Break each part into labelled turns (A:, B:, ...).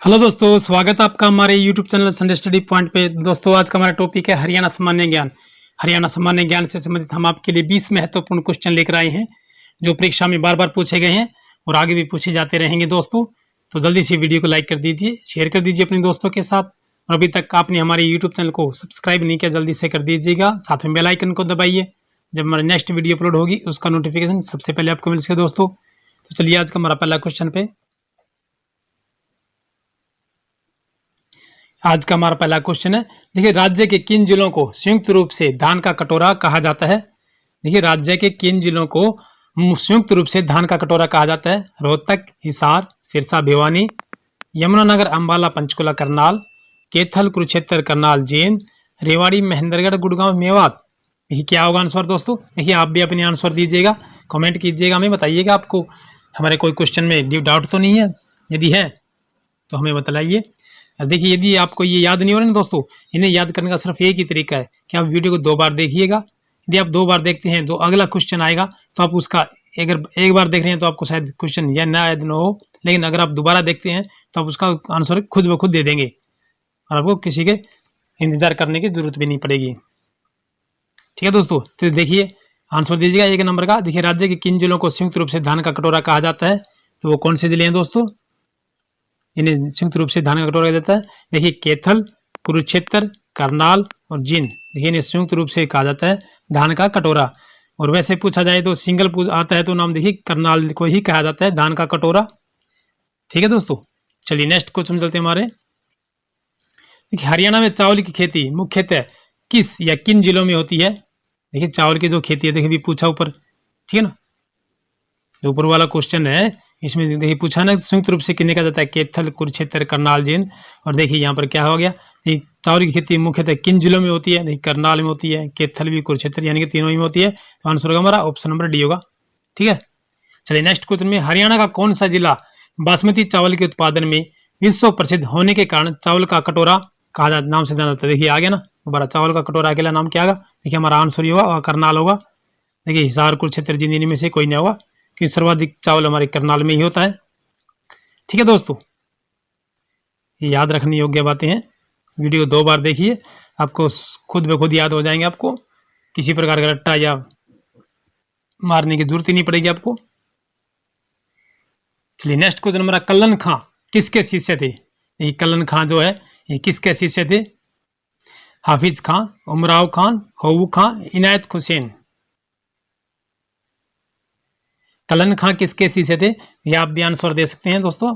A: Hello दोस्तों, स्वागत है आपका हमारे YouTube channel Sunday study point पे। दोस्तों, आज का हमारा टॉपिक है हरियाणा सामान्य ज्ञान। हरियाणा सामान्य ज्ञान से संबंधित हम आपके लिए 20 महत्वपूर्ण क्वेश्चन लेकर आए हैं, जो परीक्षा में बार बार पूछे गए हैं और आगे भी पूछे जाते रहेंगे। दोस्तों, तो जल्दी से वीडियो को लाइक कर दीजिए, शेयर कर दीजिए अपने दोस्तों के साथ। और अभी तक आपने हमारे YouTube चैनल को सब्सक्राइब नहीं किया, जल्दी से कर दीजिएगा। साथ में बेल आइकन को दबाइए, जब हमारी नेक्स्ट वीडियो अपलोड होगी उसका नोटिफिकेशन सबसे पहले आपको मिल सके। दोस्तों, तो चलिए आज का हमारा पहला क्वेश्चन पे। आज का हमारा पहला क्वेश्चन है, देखिए राज्य के किन जिलों को संयुक्त रूप से धान का कटोरा कहा जाता है। देखिए राज्य के किन जिलों को संयुक्त रूप से धान का कटोरा कहा जाता है। रोहतक, हिसार, सिरसा, भिवानी, यमुनानगर, अंबाला, पंचकुला, करनाल, कैथल, कुरुक्षेत्र, करनाल, जींद, रेवाड़ी, महेंद्रगढ़, गुड़गांव, मेवात। देखिए क्या होगा आंसर। दोस्तों देखिए, आप भी अपने आंसर दीजिएगा, कमेंट कीजिएगा, हमें बताइएगा आपको हमारे कोई क्वेश्चन में डाउट तो नहीं है। यदि है तो हमें बताइए। देखिए, यदि आपको ये याद नहीं हो रहा ना दोस्तों, इन्हें याद करने का सिर्फ एक ही तरीका है कि आप वीडियो को 2 बार देखिएगा। यदि आप 2 बार देखते हैं तो अगला क्वेश्चन आएगा तो आप उसका, अगर एक बार देख रहे हैं तो आपको शायद क्वेश्चन या ना याद ना हो, लेकिन अगर आप दोबारा देखते हैं तो आप उसका आंसर खुद ब खुद दे देंगे और आपको किसी के इंतजार करने की जरूरत भी नहीं पड़ेगी। ठीक है दोस्तों, तो देखिए आंसर दीजिएगा 1 नंबर का। देखिए राज्य के किन जिलों को संयुक्त रूप से धान का कटोरा कहा जाता है, तो वो कौन से जिले हैं दोस्तों, इन्हें संयुक्त रूप से धान का कटोरा कहा जाता है। देखिए कैथल, कुरुक्षेत्र, करनाल और जींद, देखिए इन्हें संयुक्त रूप से कहा जाता है धान का कटोरा। और वैसे पूछा जाए तो सिंगल आता है तो नाम देखिए करनाल को ही कहा जाता है धान का कटोरा। ठीक है दोस्तों, चलिए नेक्स्ट क्वेश्चन चलते हैं हमारे। देखिए हरियाणा में चावल की खेती मुख्यतः किस या किन जिलों में होती है। देखिए चावल की जो खेती है, देखिए भी पूछा ऊपर, ठीक है ना, जो ऊपर वाला क्वेश्चन है इसमें देखिए पूछा ना संयुक्त रूप से किन्हें कहा जाता है, कैथल, कुरुक्षेत्र, करनाल, जींद। और देखिए यहाँ पर क्या हो गया, चावल की खेती मुख्यतः किन जिलों में होती है। देखिए करनाल में होती है, कैथल भी, कुरुक्षेत्र, यानी कि तीनों में होती है। तो आंसर होगा हमारा ऑप्शन नंबर डी होगा। ठीक है, चलिए नेक्स्ट क्वेश्चन में, हरियाणा का कौन सा जिला बासमती चावल के उत्पादन में विश्व प्रसिद्ध होने के कारण चावल का कटोरा कहा जाता, नाम से जाना जाता है। देखिए आ गया ना दोबारा, चावल का कटोरा अकेला नाम क्या होगा। देखिए हमारा आंसर ही होगा और करनाल होगा। देखिए हिसार, कुरुक्षेत्र, जींद में से कोई नहीं होगा, क्योंकि सर्वाधिक चावल हमारे करनाल में ही होता है। ठीक है दोस्तों, ये याद रखने योग्य बातें हैं। वीडियो 2 बार देखिए, आपको खुद ब खुद याद हो जाएंगे। आपको किसी प्रकार का रट्टा या मारने की जरूरत ही नहीं पड़ेगी आपको। चलिए नेक्स्ट क्वेश्चन हमारा, कल्लन खां किसके शिष्य थे। ये कल्लन खां जो है ये किसके शिष्य थे। हाफिज खां, उमराव खान, हबू खां, इनायत हुसैन। कल्लन खां किसके शिष्य थे, ये आप भी आंसर दे सकते हैं दोस्तों।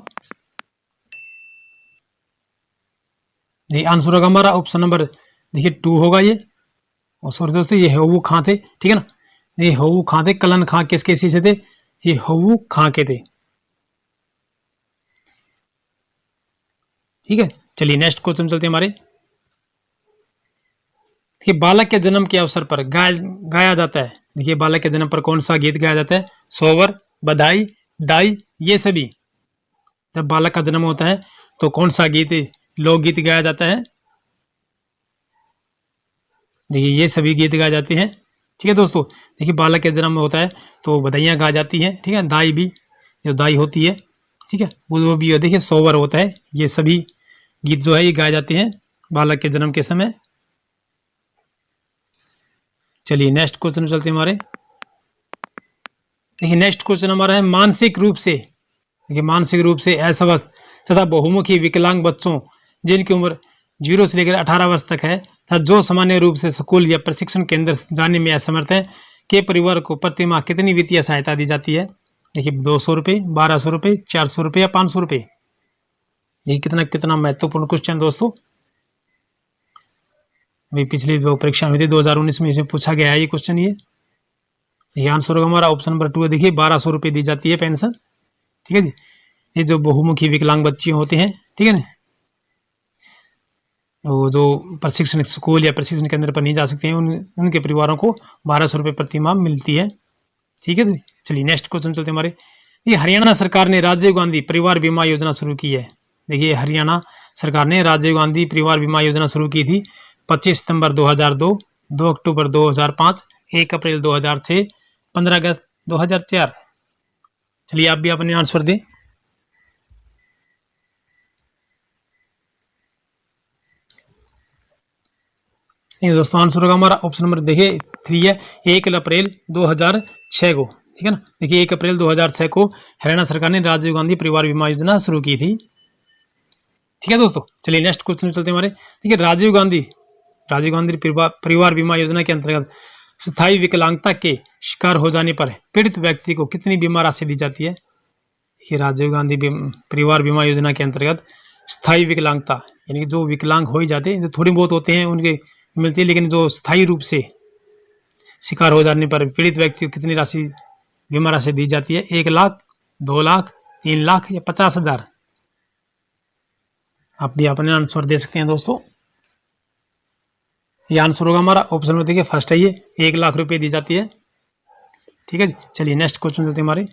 A: ये आंसर होगा हमारा ऑप्शन नंबर देखिए 2 होगा ये। और सॉरी दोस्तों, ये हबू खां थे, ठीक है ना, ये हबू खां थे। कल्लन खां किसके शिष्य थे, ये हबू खां के थे। ठीक है, चलिए नेक्स्ट क्वेश्चन चलते हैं हमारे। देखिए बालक के जन्म के अवसर पर गाया जाता है। देखिए बालक के जन्म पर कौन सा गीत गाया जाता है, सोवर, बधाई, दाई, ये सभी। जब बालक का जन्म होता है तो कौन सा गीत, लोकगीत गाया जाता है। देखिए ये सभी गीत गाए जाते हैं। ठीक है दोस्तों, देखिए बालक के जन्म में होता है तो बधाइयाँ गाई जाती हैं। ठीक है, दाई भी, जो दाई होती है, ठीक है, वो भी देखिए सोवर होता है। ये सभी गीत जो है ये गाए जाते हैं बालक के जन्म के समय। चलिए नेक्स्ट क्वेश्चन चलते हैं हमारे। देखिए नेक्स्ट क्वेश्चन हमारा है, मानसिक रूप से, देखिए मानसिक रूप से अस्वस्थ तथा बहुमुखी विकलांग बच्चों जिनकी उम्र 0 से लेकर 18 वर्ष तक है तथा जो सामान्य रूप से स्कूल या प्रशिक्षण केंद्र जाने में असमर्थ है के परिवार को प्रति माह कितनी वित्तीय सहायता दी जाती है। देखिए 200 रुपये, 1200 रुपये, 400 रुपये या 500 रुपये। ये कितना महत्वपूर्ण क्वेश्चन दोस्तों, अभी पिछली जो परीक्षा हुई थी 2019 में इसमें पूछा गया है ये क्वेश्चन। ये आंसर होगा हमारा ऑप्शन नंबर 2 है। देखिए 1200 रुपये दी जाती है पेंशन। ठीक है जी, ये जो बहुमुखी विकलांग बच्चे होते हैं, ठीक है ना, वो जो प्रशिक्षण स्कूल या प्रशिक्षण केंद्र पर नहीं जा सकते हैं, उनके परिवारों को 1200 रुपये प्रति माह मिलती है। ठीक है जी, चलिए नेक्स्ट क्वेश्चन चलते हमारे। ये हरियाणा सरकार ने राजीव गांधी परिवार बीमा योजना शुरू की है। देखिए हरियाणा सरकार ने राजीव गांधी परिवार बीमा योजना शुरू की थी 25 सितंबर 2002, 2 अक्टूबर 2005, 1 अप्रैल 2006, 15 अगस्त 2004। चलिए आप भी अपने आंसर दें। नहीं दोस्तों, आंसर होगा हमारा ऑप्शन नंबर देखिए 3 है, 1 अप्रैल 2006 को। ठीक है ना, देखिए 1 अप्रैल 2006 को हरियाणा सरकार ने राजीव गांधी परिवार बीमा योजना शुरू की थी। ठीक है दोस्तों, चलिए नेक्स्ट क्वेश्चन चलते हैं हमारे। देखिए राजीव गांधी परिवार बीमा योजना के अंतर्गत स्थायी विकलांगता के शिकार हो जाने पर पीड़ित व्यक्ति को कितनी बीमा राशि दी जाती है? देखिए राजीव गांधी परिवार बीमा योजना के अंतर्गत स्थायी विकलांगता यानी कि जो विकलांग हो ही जाते हैं, जो थोड़ी बहुत होते हैं उनके मिलती है, लेकिन जो स्थायी रूप से शिकार हो जाने पर पीड़ित व्यक्ति को कितनी राशि बीमा राशि दी जाती है? 1 लाख, 2 लाख, 3 लाख या 50,000? आप भी अपने आंसर दे सकते हैं दोस्तों। ये आंसर होगा हमारा ऑप्शन में देखिए फर्स्ट है, ये 1 लाख रुपए दी जाती है। ठीक है जी, चलिए नेक्स्ट क्वेश्चन चलते हैं हमारे।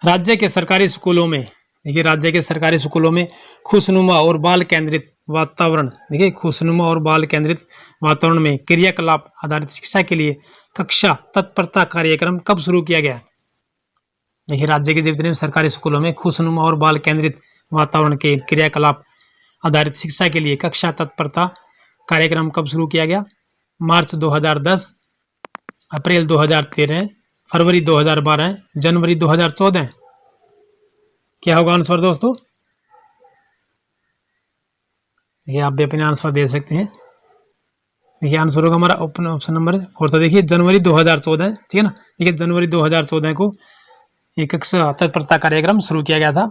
A: राज्य के सरकारी स्कूलों में, देखिए राज्य के सरकारी स्कूलों में खुशनुमा और बाल केंद्रित वातावरण, देखिए खुशनुमा और बाल केंद्रित वातावरण में क्रियाकलाप आधारित शिक्षा के लिए कक्षा तत्परता कार्यक्रम कब शुरू किया गया? देखिए राज्य के जितने सरकारी स्कूलों में खुशनुमा और बाल केंद्रित वातावरण के क्रियाकलाप आधारित शिक्षा के लिए कक्षा तत्परता कार्यक्रम कब शुरू किया गया? मार्च 2010, अप्रैल 2013, फरवरी 2012, जनवरी 2014? क्या होगा आंसर दोस्तों? ये आप भी अपने आंसर दे सकते हैं। देखिए आंसर होगा हमारा ऑप्शन नंबर 4, तो देखिए जनवरी 2014। ठीक है ना, देखिए जनवरी 2014 को एक कक्षा तत्परता कार्यक्रम शुरू किया गया था।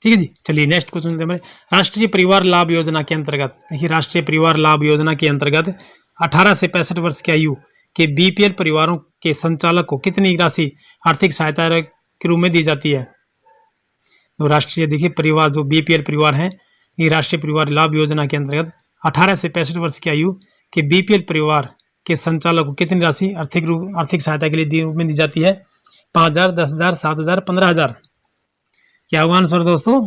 A: ठीक है जी, चलिए नेक्स्ट क्वेश्चन हमारे। राष्ट्रीय परिवार लाभ योजना के अंतर्गत, देखिए राष्ट्रीय परिवार लाभ योजना के अंतर्गत 18 से 65 वर्ष की आयु के बीपीएल परिवारों के संचालक को कितनी राशि आर्थिक सहायता के रूप में दी जाती है? तो राष्ट्रीय देखिए परिवार जो बीपीएल परिवार हैं, ये राष्ट्रीय परिवार लाभ योजना के अंतर्गत 18 से 65 वर्ष की आयु के बीपीएल परिवार के संचालक को कितनी राशि आर्थिक सहायता के लिए रूप में दी जाती है? 5,000, 10,000, 7,000, 15,000? क्या होगा आंसर दोस्तों?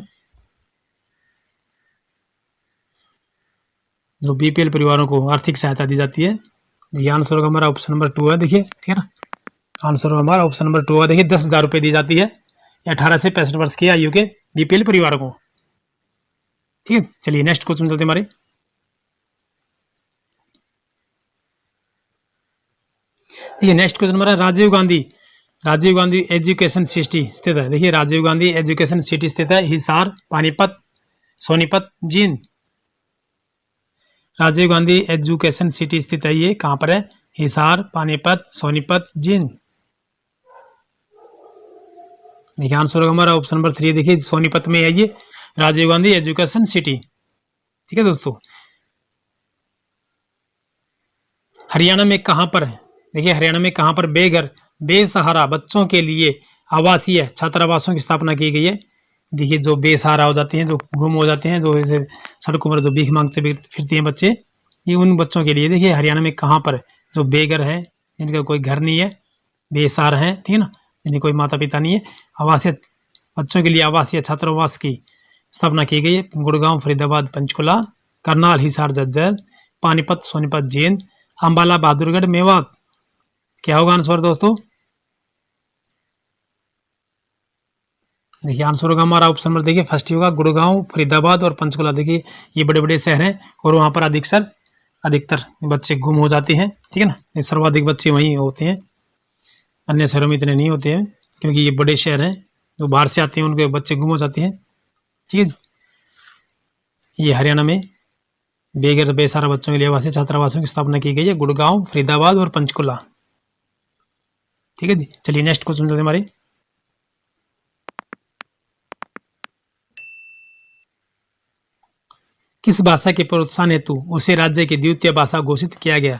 A: जो बीपीएल परिवारों को आर्थिक सहायता दी जाती है, ये आंसर होगा हमारा ऑप्शन नंबर 2 है। देखिए ठीक है ना, आंसर होगा हमारा ऑप्शन नंबर 2 है। देखिए 10,000 रुपये दी जाती है 18 से 65 वर्ष की आयु के बीपीएल परिवारों को। ठीक है, चलिए नेक्स्ट क्वेश्चन चलते हमारे। देखिए नेक्स्ट क्वेश्चन हमारा, राजीव गांधी एजुकेशन सिटी स्थित है। देखिए राजीव गांधी एजुकेशन सिटी स्थित है हिसार, पानीपत, सोनीपत, जींद? राजीव गांधी एजुकेशन सिटी स्थित है, ये कहाँ पर है? हिसार, पानीपत, सोनीपत, जींद? देखिए आंसर होगा हमारा ऑप्शन नंबर 3, देखिए सोनीपत में है ये राजीव गांधी एजुकेशन सिटी। ठीक है दोस्तों, हरियाणा में कहाँ पर है? देखिए हरियाणा में कहाँ पर बेसहारा बच्चों के लिए आवासीय छात्रावासों की स्थापना की गई है? देखिए जो बेसहारा हो जाते हैं, जो गुम हो जाते हैं, जो ऐसे सड़कों पर जो भीख मांगते फिरते हैं बच्चे, ये उन बच्चों के लिए देखिए हरियाणा में कहाँ पर जो बेघर है, जिनका कोई घर नहीं है, बेसहारा है, ठीक है ना, जिन्हें कोई माता पिता नहीं है, आवासीय बच्चों के लिए आवासीय छात्रावास की स्थापना की गई है। गुड़गांव, फरीदाबाद, पंचकुला, करनाल, हिसार, झज्जर, पानीपत, सोनीपत, जींद, अंबाला, बहादुरगढ़, मेवात? क्या होगा आंसर दोस्तों? देखिए आंसर होगा हमारा ऑप्शन नंबर देखिए फर्स्ट होगा गुड़गांव, फरीदाबाद और पंचकुला। देखिए ये बड़े बड़े शहर हैं और वहाँ पर अधिकतर बच्चे गुम हो जाते हैं। ठीक है ना, ये सर्वाधिक बच्चे वहीं होते हैं, अन्य शहरों में इतने नहीं होते हैं, क्योंकि ये बड़े शहर हैं, जो बाहर से आते हैं उनके बच्चे गुम हो जाते हैं। ठीक है, ये हरियाणा में बेसहारा बच्चों के लिए आवासीय छात्रावासों की स्थापना की गई है, गुड़गांव, फरीदाबाद और पंचकुला। ठीक है जी, चलिए नेक्स्ट क्वेश्चन चलते हमारे। किस भाषा के प्रोत्साहन हेतु उसे राज्य की द्वितीय भाषा घोषित किया गया?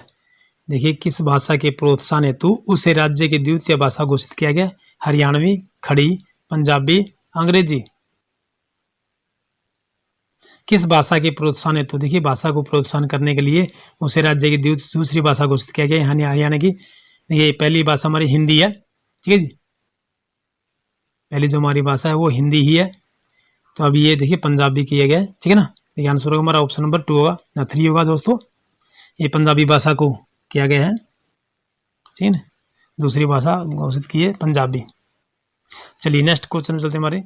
A: देखिए किस भाषा के प्रोत्साहन हेतु उसे राज्य की द्वितीय भाषा घोषित किया गया? हरियाणवी, खड़ी, पंजाबी, अंग्रेजी? किस भाषा के प्रोत्साहन हेतु, देखिए भाषा को प्रोत्साहन करने के लिए उसे राज्य की दूसरी भाषा घोषित किया गया हरियाणा की। ये पहली भाषा हमारी हिंदी है। ठीक है जी, पहली जो हमारी भाषा है वो हिंदी ही है। तो अभी ये देखिए पंजाबी किया गया है। ठीक है ना, देखिए आंसर होगा हमारा ऑप्शन नंबर 2 होगा ना 3 होगा दोस्तों, ये पंजाबी भाषा को किया गया है। ठीक है ना, दूसरी भाषा घोषित की है पंजाबी। चलिए नेक्स्ट क्वेश्चन में चलते हमारे।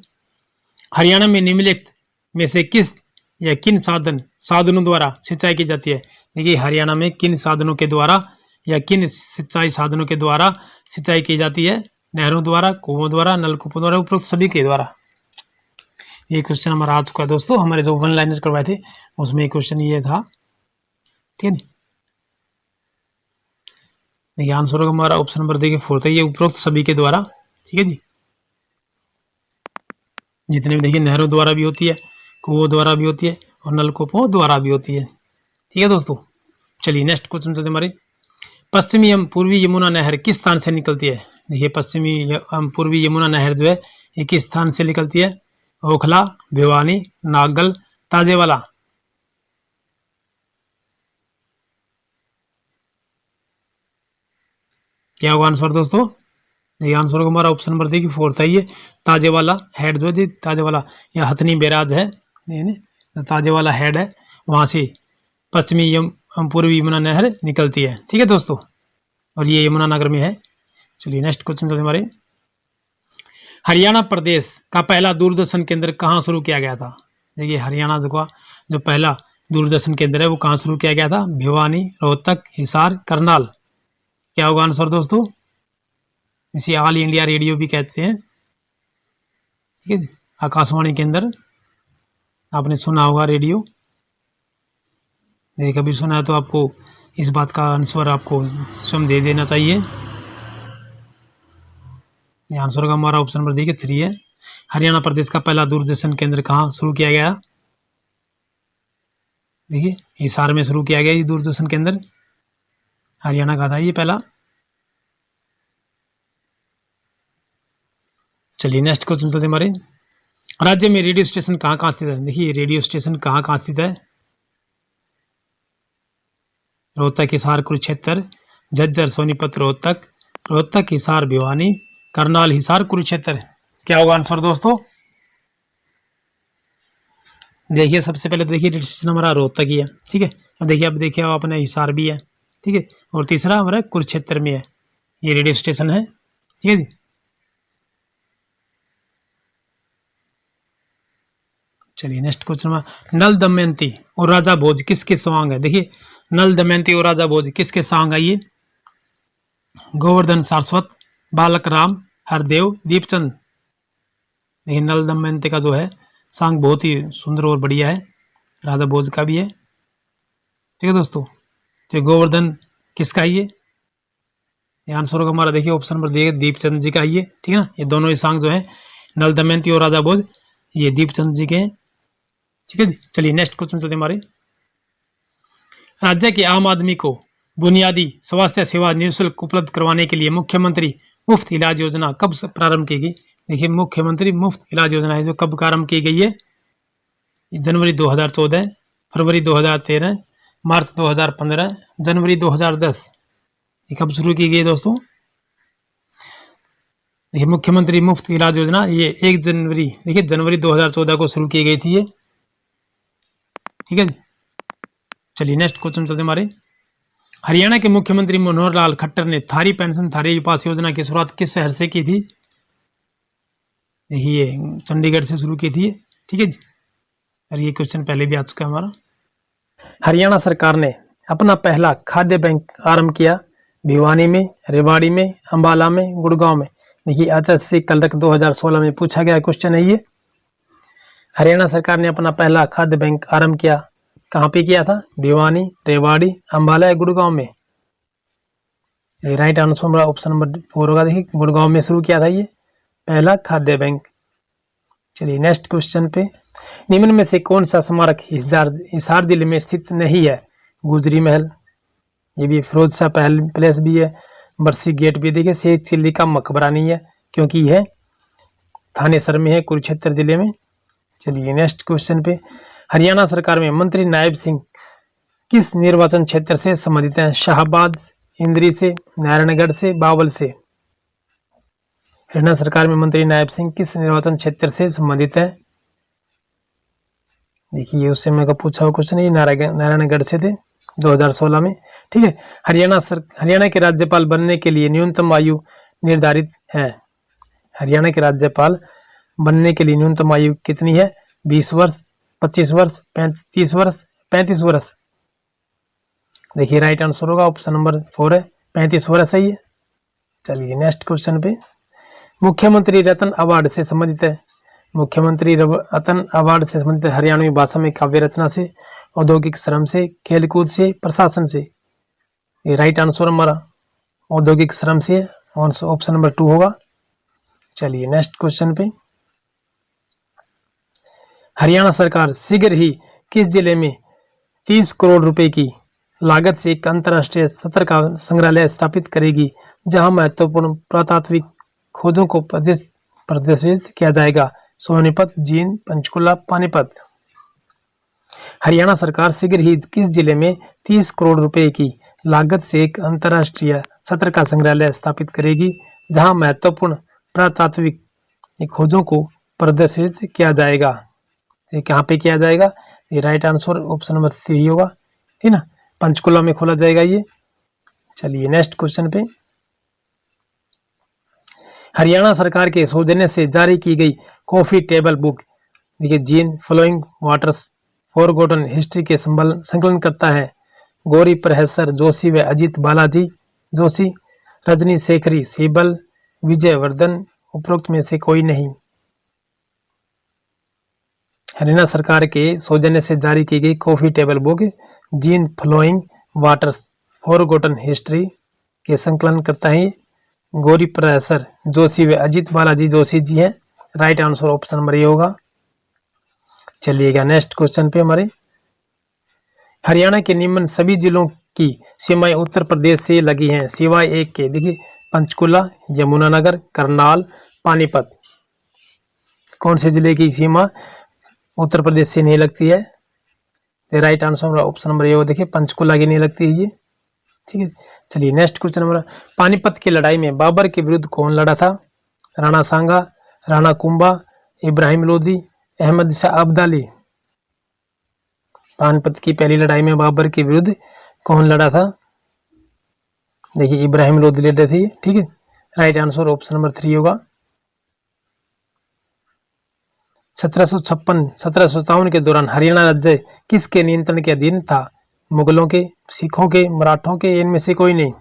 A: हरियाणा में निम्नलिखित में से किस या किन साधनों द्वारा सिंचाई की जाती है? देखिए हरियाणा में किन साधनों के द्वारा या किन सिंचाई साधनों के द्वारा सिंचाई की जाती है? नहरों द्वारा, कुओं द्वारा, नलकूपों द्वारा, उपरोक्त सभी के द्वारा। ये क्वेश्चन हमारा आ चुका है दोस्तों, हमारे जो वन लाइनर करवाए थे उसमें क्वेश्चन ये था, ठीक है। देखिए आंसर होगा हमारा ऑप्शन नंबर देखिए 4 है, ये उपरोक्त सभी के द्वारा, ठीक है जी। जितने भी देखिए नहरों द्वारा भी होती है, कुओं द्वारा भी होती है और नलकूपों द्वारा भी होती है, ठीक है दोस्तों। चलिए नेक्स्ट क्वेश्चन चलते हमारे। पश्चिमी एवं पूर्वी यमुना नहर किस स्थान से निकलती है? देखिए पश्चिमी एवं पूर्वी यमुना नहर जो है ये किस स्थान से निकलती है? ओखला, भिवानी, नागल, ताजेवाला। क्या होगा आंसर दोस्तों? ये आंसर होगा हमारा ऑप्शन नंबर देखिए 4 था, ये ताजेवाला हेड जो है, ताजेवाला या हथनी बैराज है, ताजेवाला हेड है, वहां से पश्चिमी पूर्वी यमुना नहर निकलती है, ठीक है दोस्तों। और ये यमुना नगर में है। चलिए नेक्स्ट क्वेश्चन चलते हमारे। हरियाणा प्रदेश का पहला दूरदर्शन केंद्र कहाँ शुरू किया गया था? देखिए हरियाणा का जो पहला दूरदर्शन केंद्र है वो कहाँ शुरू किया गया था? भिवानी, रोहतक, हिसार, करनाल। क्या होगा आंसर दोस्तों? इसे ऑल इंडिया रेडियो भी कहते हैं, ठीक है। आकाशवाणी केंद्र आपने सुना होगा रेडियो, यदि कभी सुना है तो आपको इस बात का आंसर आपको स्वयं दे देना चाहिए। आंसर का हमारा ऑप्शन नंबर देखिए 3 है। हरियाणा प्रदेश का पहला दूरदर्शन केंद्र कहाँ शुरू किया गया? देखिए हिसार में शुरू किया गया ये दूरदर्शन केंद्र, हरियाणा का था ये पहला। चलिए नेक्स्ट क्वेश्चन चलते हमारे। राज्य में रेडियो स्टेशन कहाँ कहाँ स्थित है? देखिए रेडियो स्टेशन कहाँ कहाँ स्थित है? रोहतक, हिसार, कुरुक्षेत्र, झज्जर, सोनीपत, रोहतक, रोहतक, हिसार, भिवानी, करनाल, हिसार, कुरुक्षेत्र। क्या होगा आंसर दोस्तों? देखिए सबसे पहले देखिए रेडियो स्टेशन हमारा रोहतक ही है, ठीक है। अब देखिए अपने हिसार भी है, ठीक है। और तीसरा हमारा कुरुक्षेत्र में है, ये रेडियो स्टेशन है, ठीक है जी। चलिए नेक्स्ट क्वेश्चन। नल दमयंती और राजा भोज किसके सॉन्ग है? देखिए नल दमयंती और राजा भोज किसके सॉन्ग है? ये गोवर्धन सारस्वत, बालक राम, हरदेव, दीपचंद। देखिए नल दमयंती का जो है सॉन्ग बहुत ही सुंदर और बढ़िया है, राजा भोज का भी है, ठीक है दोस्तों। तो गोवर्धन किसका है? ये आंसर होगा हमारा देखिए ऑप्शन नंबर देखिए दीपचंद जी का ये, ठीक है ना। ये दोनों ही सॉन्ग जो है नल दमयंती और राजा भोज ये दीपचंद जी के हैं, ठीक है जी। चलिए नेक्स्ट क्वेश्चन चलते हमारे। राज्य के आम आदमी को बुनियादी स्वास्थ्य सेवा निःशुल्क उपलब्ध करवाने के लिए मुख्यमंत्री मुफ्त इलाज योजना कब प्रारंभ की गई? देखिए मुख्यमंत्री मुफ्त इलाज योजना है जो कब प्रारंभ की गई है? जनवरी 2014, फरवरी 2013, मार्च 2015, जनवरी 2010। ये कब शुरू की गई दोस्तों? देखिए मुख्यमंत्री मुफ्त इलाज योजना ये 1 जनवरी देखिए जनवरी 2014 को शुरू की गई थी ये, ठीक है। चलिए नेक्स्ट क्वेश्चन चलते हमारे। हरियाणा के मुख्यमंत्री मनोहर लाल खट्टर ने थारी पेंशन थारी विकास योजना की शुरुआत किस शहर से की थी? देखिए चंडीगढ़ से शुरू की थी, ठीक है जी। और ये क्वेश्चन पहले भी आ चुका है हमारा। हरियाणा सरकार ने अपना पहला खाद्य बैंक आरंभ किया भिवानी में, रेवाड़ी में, अंबाला में, गुड़गांव में। देखिए HSC क्लर्क 2016 में पूछा गया क्वेश्चन है ये। हरियाणा सरकार ने अपना पहला खाद्य बैंक आरंभ किया, कहाँ पे किया था? भिवानी, रेवाड़ी, अंबाला या गुड़गांव में। राइट आंसर हमारा ऑप्शन नंबर 4 होगा। देखिए गुड़गांव में शुरू किया था ये पहला खाद्य बैंक। चलिए नेक्स्ट क्वेश्चन पे। निम्न में से कौन सा स्मारक हिसार जिले में स्थित नहीं है? गुजरी महल, ये भी फिरोज शाह पैलेस भी है, बरसी गेट भी। देखिए शेख चिल्ली का मकबरा नहीं है क्योंकि यह थानेसर में है, कुरुक्षेत्र जिले में। चलिए नेक्स्ट क्वेश्चन पे। हरियाणा सरकार में मंत्री नायब सिंह किस निर्वाचन क्षेत्र से संबंधित हैं? शाहबाद, इंद्री से, नारायणगढ़ से, बावल से। हरियाणा सरकार में मंत्री नायब सिंह किस निर्वाचन क्षेत्र से संबंधित है? देखिए उससे मेरे को पूछा हुआ क्वेश्चन, ये नारायणगढ़ से थे 2016 में, ठीक है। हरियाणा के राज्यपाल बनने के लिए न्यूनतम आयु निर्धारित है। हरियाणा के राज्यपाल बनने के लिए न्यूनतम आयु कितनी है? 20 वर्ष, 25 वर्ष, 30 वर्ष, 35 वर्ष। देखिए राइट आंसर होगा ऑप्शन नंबर 4 है, 35 वर्ष है ये। चलिए नेक्स्ट क्वेश्चन पे, मुख्यमंत्री रत्न अवार्ड से संबंधित है। मुख्यमंत्री रत्न अवार्ड से संबंधित हरियाणवी भाषा में काव्य रचना से, औद्योगिक श्रम से, खेलकूद से, प्रशासन से। ये राइट आंसर हमारा औद्योगिक श्रम से, ऑप्शन नंबर 2 होगा। चलिए नेक्स्ट क्वेश्चन पे, हरियाणा सरकार शीघ्र ही किस जिले में 30 करोड़ रुपए की लागत से एक अंतर्राष्ट्रीय सत्र का संग्रहालय स्थापित करेगी, जहां महत्वपूर्ण पुरातात्विक खोजों को प्रदर्शित किया जाएगा? सोनीपत, जींद, पंचकुला, पानीपत। हरियाणा सरकार शीघ्र ही किस जिले में 30 करोड़ रुपए की लागत से एक अंतर्राष्ट्रीय सत्र का संग्रहालय स्थापित करेगी, जहां महत्वपूर्ण पुरातात्विक खोजों को प्रदर्शित किया जाएगा? ये कहाँ पे किया जाएगा? ये राइट आंसर ऑप्शन नंबर 3 होगा, ठीक ना, पंचकुला में खोला जाएगा ये। चलिए नेक्स्ट क्वेश्चन पे, हरियाणा सरकार के सौजन्य से जारी की गई कॉफी टेबल बुक, देखिए जीन फ्लोइंग वाटर्स फॉरगॉटन हिस्ट्री के संकलन करता है गौरी प्रोफेसर जोशी व अजीत बालाजी जोशी, रजनी शेखरी सीबल, विजय वर्धन, उपरोक्त में से कोई नहीं। हरियाणा सरकार के सौजन्य से जारी की गई कॉफी टेबल बुक जीन फ्लोइंग वाटर्स फॉरगॉटन हिस्ट्री के संकलन करता है गौरी प्रोफेसर जोशी व अजीत बालाजी जोशी जी है। Right answer option number A होगा। चलिएगा नेक्स्ट क्वेश्चन पे हमारे, हरियाणा के निम्न सभी जिलों की सीमाएं उत्तर प्रदेश से लगी हैं सिवाय एक के, देखिए पंचकुला, यमुनानगर, करनाल, पानीपत। कौन से जिले की सीमा उत्तर प्रदेश से नहीं लगती है? Right answer option number A, देखिए पंचकुला की नहीं लगती है ये, ठीक है। चलिए नेक्स्ट क्वेश्चन हमारा, पानीपत की लड़ाई में बाबर के विरुद्ध कौन लड़ा था? राणा सांगा, राणा कुंभा, इब्राहिम लोदी, अहमद शाह अब्दाली। पानीपत की पहली लड़ाई में बाबर के विरुद्ध कौन लड़ा था? देखिए इब्राहिम लोदी लड़े थे, ठीक है। राइट आंसर ऑप्शन नंबर 3 होगा। 1756-1757 के दौरान हरियाणा राज्य किसके नियंत्रण के अधीन था? मुगलों के, सिखों के, मराठों के, इनमें से कोई नहीं।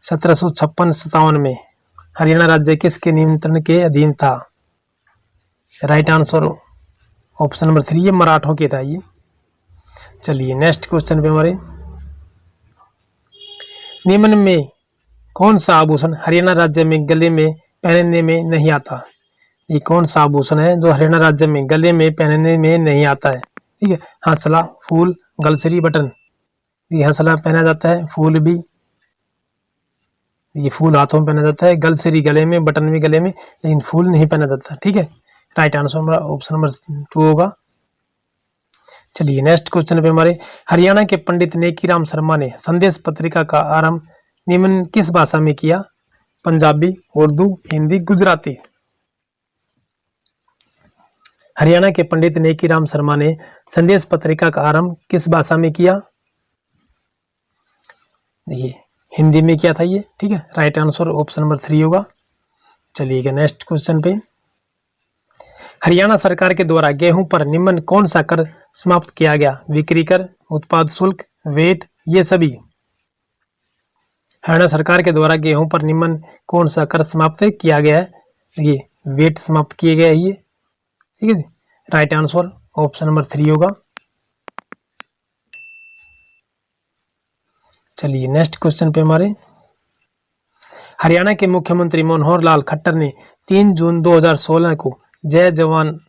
A: 1756-57 में हरियाणा राज्य किसके नियंत्रण के अधीन था? राइट आंसर ऑप्शन नंबर 3 ये मराठों के था ये। चलिए नेक्स्ट क्वेश्चन पे हमारे, निम्न में कौन सा आभूषण हरियाणा राज्य में गले में पहनने में नहीं आता? ये कौन सा आभूषण है जो हरियाणा राज्य में गले में पहनने में नहीं आता है? ठीक है, हंसला, फूल, गलसरी, बटन। ये हंसला पहना जाता है, फूल भी, ये फूल हाथों में पहना जाता है, गलसरी गले में, बटन भी गले में, लेकिन फूल नहीं पहना जाता, ठीक है। राइट आंसर ऑप्शन नंबर 2 होगा। चलिए नेक्स्ट क्वेश्चन पे हमारे, हरियाणा के पंडित नेकीराम शर्मा ने संदेश पत्रिका का आरंभ निम्न किस भाषा में किया? पंजाबी, उर्दू, हिंदी, गुजराती। हरियाणा के पंडित नेकीराम शर्मा ने संदेश पत्रिका का आरंभ किस भाषा में किया? देखिए हिंदी में किया था ये, ठीक है। राइट आंसर ऑप्शन नंबर 3 होगा। चलिएगा नेक्स्ट क्वेश्चन पे, हरियाणा सरकार के द्वारा गेहूं पर निम्न कौन सा कर समाप्त किया गया? बिक्री कर, उत्पाद शुल्क, वेट, ये सभी। हरियाणा सरकार के द्वारा गेहूं पर निम्न कौन सा कर समाप्त किया गया है? ये वेट समाप्त किए गए ये, ठीक है। राइट आंसर ऑप्शन नंबर 3 होगा। चलिए नेक्स्ट क्वेश्चन पे हमारे, हरियाणा के मुख्यमंत्री मनोहर लाल खट्टर ने 3 जून 2016 को जय जवान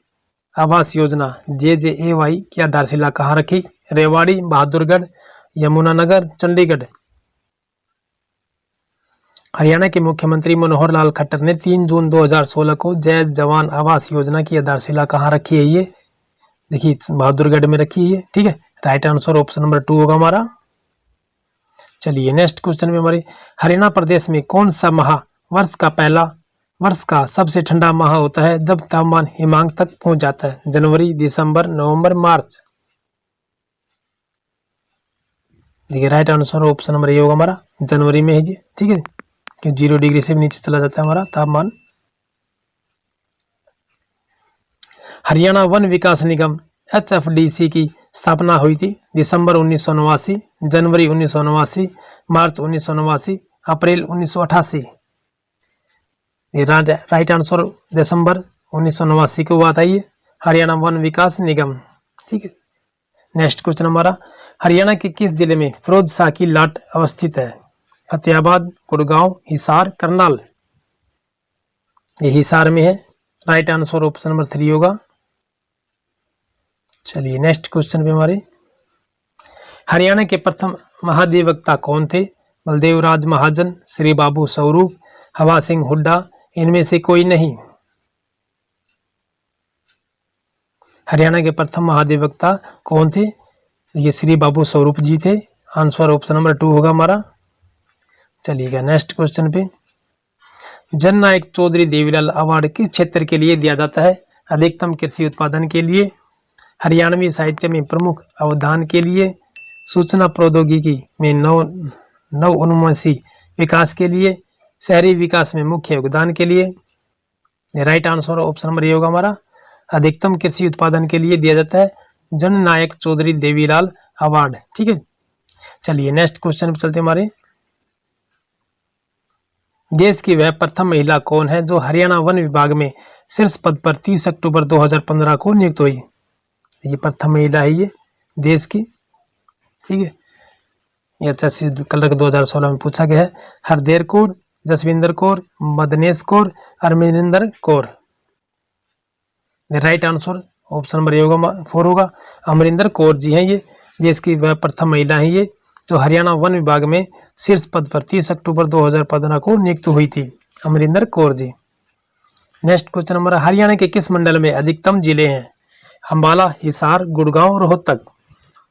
A: आवास योजना JJAY की आधारशिला कहाँ रखी? रेवाड़ी, बहादुरगढ़, यमुनानगर, चंडीगढ़। हरियाणा के मुख्यमंत्री मनोहर लाल खट्टर ने 3 जून 2016 को जय जवान आवास योजना की आधारशिला कहाँ रखी है? ये देखिए बहादुरगढ़ में रखी है, ठीक है। राइट आंसर ऑप्शन नंबर 2 होगा हमारा। चलिए नेक्स्ट क्वेश्चन में हमारे, हरियाणा प्रदेश में कौन सा माह वर्ष का सबसे ठंडा माह होता है जब तापमान हिमांक तक पहुंच जाता है? जनवरी, दिसंबर, नवंबर, मार्च। देखिए right answer option number A होगा हमारा, जनवरी में है जी, ठीक है, कि 0 डिग्री से भी नीचे चला जाता है हमारा तापमान। हरियाणा वन विकास निगम HFDC की स्थापना हुई थी? दिसंबर 1989, जनवरी 1989, मार्च 1989, अप्रैल 1988। राइट आंसर दिसंबर 1989 को बात आई है। हरियाणा वन विकास निगम। ठीक है, नेक्स्ट क्वेश्चन हमारा, हरियाणा के किस जिले में फिरोज शाह की लाट अवस्थित है? फतेहाबाद, गुड़गांव, हिसार, करनाल। ये हिसार में है। राइट आंसर ऑप्शन नंबर 3 होगा। चलिए नेक्स्ट क्वेश्चन पे हमारे, हरियाणा के प्रथम महाधिवक्ता कौन थे? बलदेव राज महाजन, श्री बाबू स्वरूप, हवा सिंह हुड्डा, इनमें से कोई नहीं। हरियाणा के प्रथम महाधिवक्ता कौन थे? ये श्री बाबू स्वरूप जी थे। आंसर ऑप्शन नंबर 2 होगा हमारा। चलिएगा नेक्स्ट क्वेश्चन पे, जननायक चौधरी देवीलाल अवार्ड किस क्षेत्र के लिए दिया जाता है? अधिकतम कृषि उत्पादन के लिए, हरियाणवी साहित्य में प्रमुख अवदान के लिए, सूचना प्रौद्योगिकी में नवोन्मेषी विकास के लिए, शहरी विकास में मुख्य योगदान के लिए। Right answer option number A होगा हमारा। अधिकतम कृषि उत्पादन के लिए दिया जाता है जननायक चौधरी देवीलाल अवार्ड। ठीक है, चलिए नेक्स्ट क्वेश्चन पे चलते हमारे, देश की वह प्रथम महिला कौन है जो हरियाणा वन विभाग में शीर्ष पद पर 30 अक्टूबर 2015 को नियुक्त हुई? ये प्रथम महिला है ये देश की। ठीक है, ये अच्छा कलर 2016 में पूछा गया है। Harder Kaur, Jasvinder Kaur, Madnesh Kaur, Amrinder Kaur. Right answer option number 4 होगा। अमरिंदर कौर जी हैं ये देश की वह प्रथम महिला है ये जो हरियाणा वन विभाग में शीर्ष पद पर 30 अक्टूबर 2015 को नियुक्त हुई थी, Amarinder Kaur ji. Next question number, Haryana के किस मंडल में अधिकतम जिले हैं? अंबाला, हिसार, गुड़गांव, रोहतक।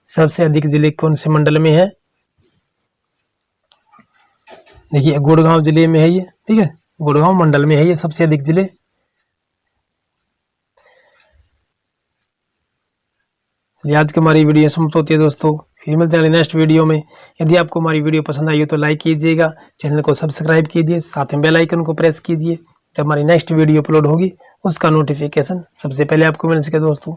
A: सबसे अधिक जिले कौन से मंडल में है? देखिए गुड़गांव जिले में है ये। ठीक है, गुड़गांव मंडल में है ये सबसे अधिक जिले। आज की हमारी वीडियो समाप्त होती है दोस्तों, फिर मिलते हैं नेक्स्ट वीडियो में। यदि आपको हमारी वीडियो पसंद आई हो तो लाइक कीजिएगा, चैनल को सब्सक्राइब कीजिए, साथ में बेल आइकन को प्रेस कीजिए। जब हमारी नेक्स्ट वीडियो अपलोड होगी उसका नोटिफिकेशन सबसे पहले आपको मिल सके दोस्तों।